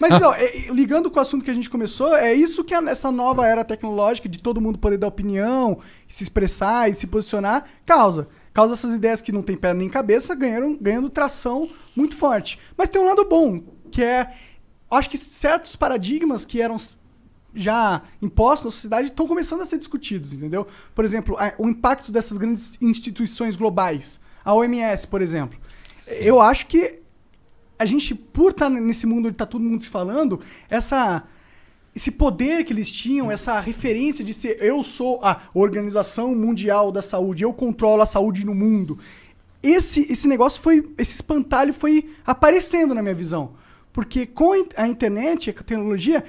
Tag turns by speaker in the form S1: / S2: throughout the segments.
S1: Mas não, ligando com o assunto que a gente começou, é isso que essa nova era tecnológica de todo mundo poder dar opinião, se expressar e se posicionar, causa essas ideias que não tem pé nem cabeça ganhando tração muito forte. Mas tem um lado bom, que acho que certos paradigmas que eram já impostos na sociedade estão começando a ser discutidos, entendeu? Por exemplo, o impacto dessas grandes instituições globais, a OMS, por exemplo. Eu acho que a gente, por estar nesse mundo onde está todo mundo se falando, esse poder que eles tinham, essa referência de ser eu sou a Organização Mundial da Saúde, eu controlo a saúde no mundo. Esse negócio esse espantalho foi aparecendo na minha visão. Porque com a internet, a tecnologia,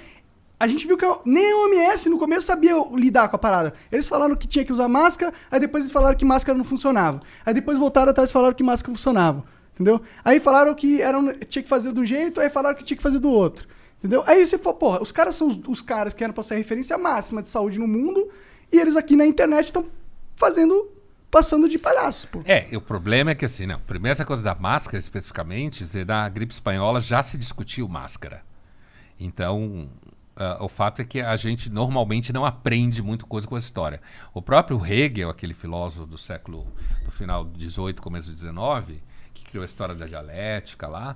S1: a gente viu que nem a OMS no começo sabia lidar com a parada. Eles falaram que tinha que usar máscara, aí depois eles falaram que máscara não funcionava. Aí depois voltaram atrás e falaram que máscara funcionava. Entendeu? Aí falaram que tinha que fazer de um jeito, aí falaram que tinha que fazer do outro. Entendeu? Aí você falou, porra, os caras são os caras que eram pra ser a referência máxima de saúde no mundo, e eles aqui na internet estão passando de palhaços, pô.
S2: O problema é que assim, primeiro essa coisa da máscara especificamente, na gripe espanhola já se discutiu máscara. Então, o fato é que a gente normalmente não aprende muito coisa com a história. O próprio Hegel, aquele filósofo do final do 18, começo do 19, que criou a história da dialética lá,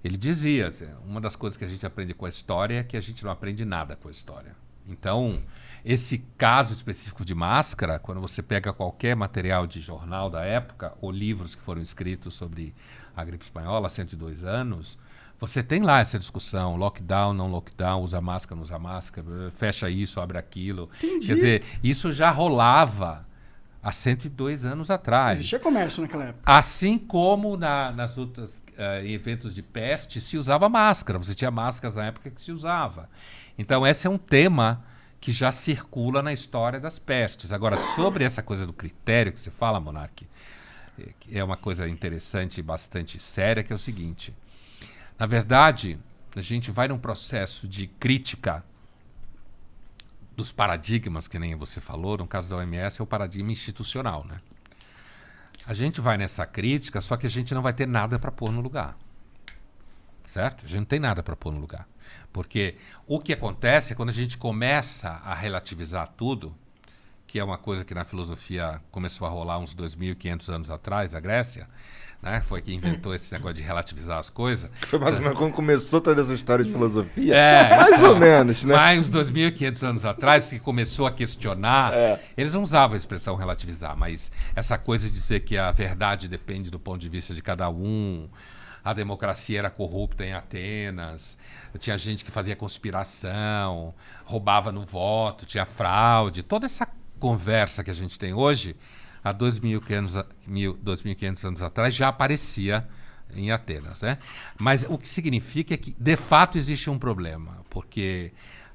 S2: ele dizia, uma das coisas que a gente aprende com a história é que a gente não aprende nada com a história. Então, esse caso específico de máscara, quando você pega qualquer material de jornal da época, ou livros que foram escritos sobre a gripe espanhola há 102 anos, você tem lá essa discussão, lockdown, não lockdown, usa máscara, não usa máscara, fecha isso, abre aquilo.
S1: Entendi.
S2: Quer dizer, isso já rolava há 102 anos atrás.
S1: Existia comércio naquela época.
S2: Assim como nas outras eventos de peste se usava máscara. Você tinha máscaras na época que se usava. Então esse é um tema que já circula na história das pestes. Agora, sobre essa coisa do critério que você fala, Monark, é uma coisa interessante e bastante séria, que é o seguinte. Na verdade, a gente vai num processo de crítica dos paradigmas, que nem você falou, no caso da OMS, é o paradigma institucional, né? A gente vai nessa crítica, só que a gente não vai ter nada para pôr no lugar. Certo? A gente não tem nada para pôr no lugar. Porque o que acontece é quando a gente começa a relativizar tudo, que é uma coisa que na filosofia começou a rolar uns 2.500 anos atrás, a Grécia, né? Foi que inventou esse negócio de relativizar as coisas.
S3: Foi mais ou menos quando começou toda essa história de filosofia?
S2: Mais
S3: ou menos, né?
S2: Mais uns 2.500 anos atrás, que começou a questionar, eles não usavam a expressão relativizar, mas essa coisa de dizer que a verdade depende do ponto de vista de cada um, a democracia era corrupta em Atenas, tinha gente que fazia conspiração, roubava no voto, tinha fraude, toda essa conversa que a gente tem hoje, há 2.500 anos atrás, já aparecia em Atenas, né? Mas o que significa é que, de fato, existe um problema, porque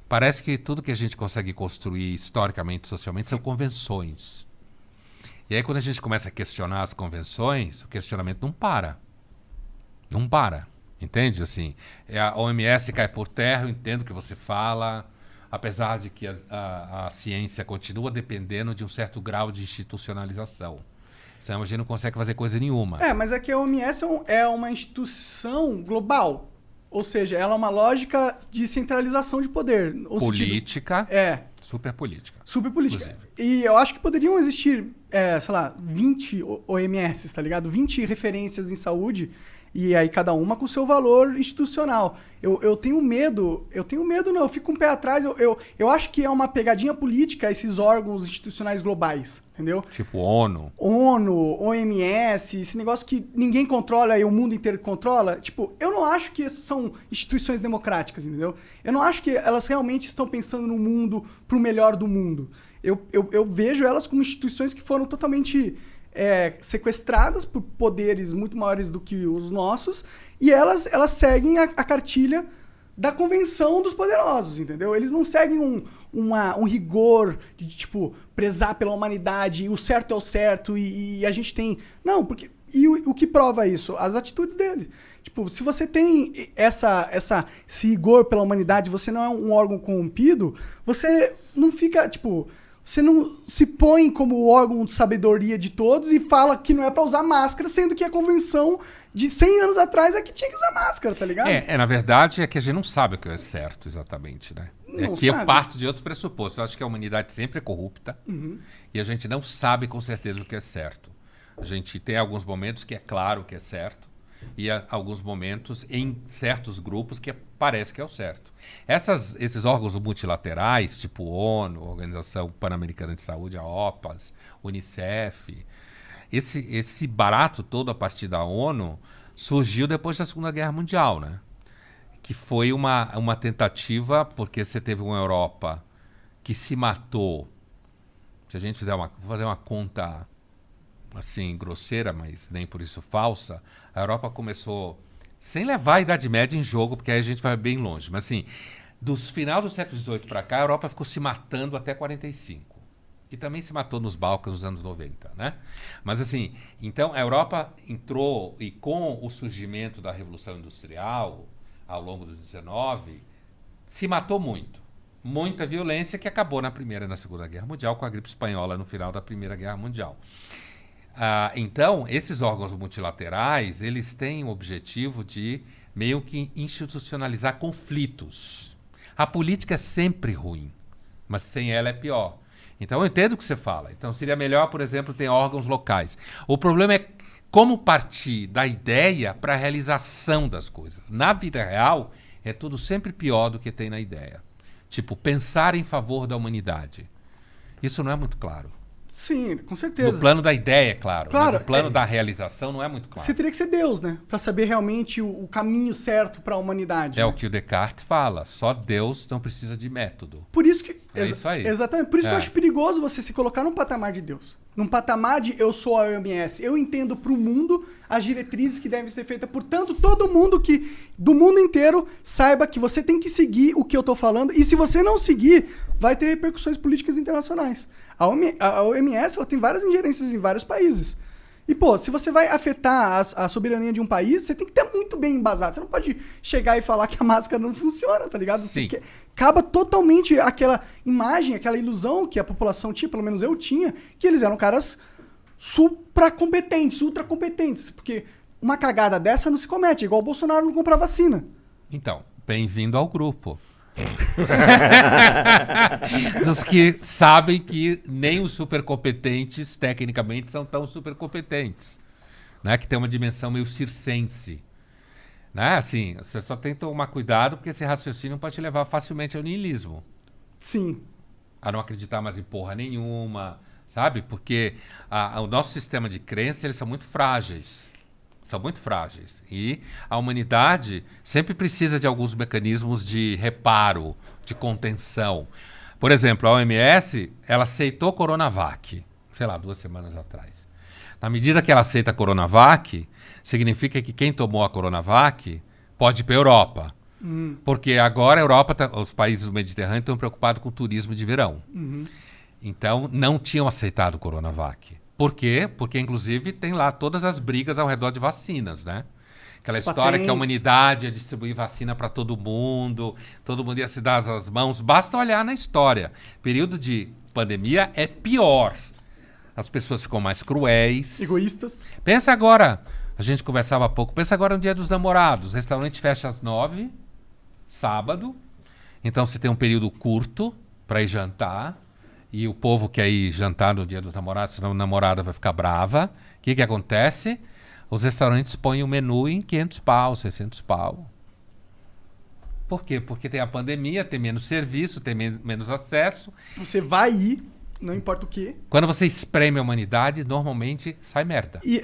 S2: parece que tudo que a gente consegue construir historicamente, socialmente, são convenções. E aí, quando a gente começa a questionar as convenções, o questionamento não para. Não para, entende? Assim, a OMS cai por terra, eu entendo o que você fala, apesar de que a ciência continua dependendo de um certo grau de institucionalização. Senão a gente não consegue fazer coisa nenhuma.
S1: Mas é que a OMS é uma instituição global. Ou seja, ela é uma lógica de centralização de poder.
S2: Política. Super política.
S1: Super política. E eu acho que poderiam existir, sei lá, 20 OMS, tá ligado? 20 referências em saúde. E aí cada uma com o seu valor institucional. Eu tenho medo, não, eu fico com o pé atrás, eu acho que é uma pegadinha política esses órgãos institucionais globais, entendeu?
S2: Tipo ONU,
S1: OMS, esse negócio que ninguém controla e o mundo inteiro controla. Tipo, eu não acho que essas são instituições democráticas, entendeu? Eu não acho que elas realmente estão pensando no mundo, pro melhor do mundo. Eu vejo elas como instituições que foram totalmente... sequestradas por poderes muito maiores do que os nossos, e elas seguem a cartilha da convenção dos poderosos, entendeu? Eles não seguem um rigor de, tipo, prezar pela humanidade, o certo é o certo, e a gente tem... Não, porque... E o que prova isso? As atitudes dele. Tipo, se você tem esse rigor pela humanidade, você não é um órgão corrompido, você não fica, tipo... Você não se põe como o órgão de sabedoria de todos e fala que não é para usar máscara, sendo que a convenção de 100 anos atrás é que tinha que usar máscara, tá ligado?
S2: Na verdade, é que a gente não sabe o que é certo exatamente, né?
S1: Não
S2: que eu
S1: sabe.
S2: parto de outro pressuposto. Eu acho que a humanidade sempre é corrupta e a gente não sabe com certeza o que é certo. A gente tem alguns momentos que é claro que é certo e há alguns momentos em certos grupos que parece que é o certo. Esses órgãos multilaterais, tipo ONU, Organização Pan-Americana de Saúde, a OPAS, Unicef, esse barato todo a partir da ONU surgiu depois da Segunda Guerra Mundial, né? Que foi uma tentativa, porque você teve uma Europa que se matou. Se a gente fizer fazer uma conta assim grosseira, mas nem por isso falsa, a Europa começou, sem levar a Idade Média em jogo, porque aí a gente vai bem longe, mas assim, dos final do século XVIII para cá, a Europa ficou se matando até 45. E também se matou nos Balcãs nos anos 90, né? Mas assim, então a Europa entrou, e com o surgimento da Revolução Industrial, ao longo dos 19, se matou muito. Muita violência que acabou na Primeira e na Segunda Guerra Mundial, com a gripe espanhola no final da Primeira Guerra Mundial. Então, esses órgãos multilaterais, eles têm o objetivo de meio que institucionalizar conflitos. A política é sempre ruim, mas sem ela é pior. Então, eu entendo o que você fala. Então, seria melhor, por exemplo, ter órgãos locais. O problema é como partir da ideia para a realização das coisas. Na vida real, é tudo sempre pior do que tem na ideia. Tipo, pensar em favor da humanidade. Isso não é muito claro.
S1: Sim, com certeza.
S2: No plano da ideia, é claro.
S1: Claro,
S2: Mas no plano da realização não é muito claro.
S1: Você teria que ser Deus, né? Pra saber realmente o caminho certo pra humanidade.
S2: É
S1: né?
S2: o que o Descartes fala. Só Deus não precisa de método.
S1: Por isso que...
S2: É isso aí.
S1: Exatamente. Por isso que eu acho perigoso você se colocar num patamar de Deus. Num patamar de eu sou a OMS. Eu entendo pro mundo as diretrizes que devem ser feitas. Portanto, todo mundo do mundo inteiro saiba que você tem que seguir o que eu tô falando. E se você não seguir, vai ter repercussões políticas internacionais. A OMS ela tem várias ingerências em vários países. E, pô, se você vai afetar a soberania de um país, você tem que ter muito bem embasado. Você não pode chegar e falar que a máscara não funciona, tá ligado?
S2: Sim.
S1: Acaba totalmente aquela imagem, aquela ilusão que a população tinha, pelo menos eu tinha, que eles eram caras supracompetentes, ultracompetentes. Porque uma cagada dessa não se comete, igual o Bolsonaro não comprar vacina.
S2: Então, bem-vindo ao grupo. Dos que sabem que nem os supercompetentes, tecnicamente, são tão supercompetentes. Né? Que tem uma dimensão meio circense. Né? Assim, você só tem que tomar cuidado porque esse raciocínio pode te levar facilmente ao niilismo.
S1: Sim.
S2: A não acreditar mais em porra nenhuma, sabe? Porque o nosso sistema de crença, eles são muito frágeis. São muito frágeis. E a humanidade sempre precisa de alguns mecanismos de reparo, de contenção. Por exemplo, a OMS, ela aceitou a Coronavac, sei lá, 2 semanas atrás. Na medida que ela aceita a Coronavac, significa que quem tomou a Coronavac pode ir para a Europa. Porque agora a Europa, os países do Mediterrâneo estão preocupados com o turismo de verão. Então, não tinham aceitado a Coronavac. Por quê? Porque, inclusive, tem lá todas as brigas ao redor de vacinas, né? Aquela história que a humanidade ia distribuir vacina para todo mundo ia se dar as mãos. Basta olhar na história. Período de pandemia é pior. As pessoas ficam mais cruéis.
S1: Egoístas.
S2: Pensa agora, a gente conversava há pouco, pensa agora no Dia dos Namorados. O restaurante fecha às 9, sábado. Então, você tem um período curto para ir jantar. E o povo quer ir jantar no Dia dos Namorados, senão a namorada vai ficar brava. O que acontece? Os restaurantes põem o menu em 500 pau, 600 pau. Por quê? Porque tem a pandemia, tem menos serviço, tem menos acesso.
S1: Você vai ir, não importa o quê.
S2: Quando você espreme a humanidade, normalmente sai merda.
S1: E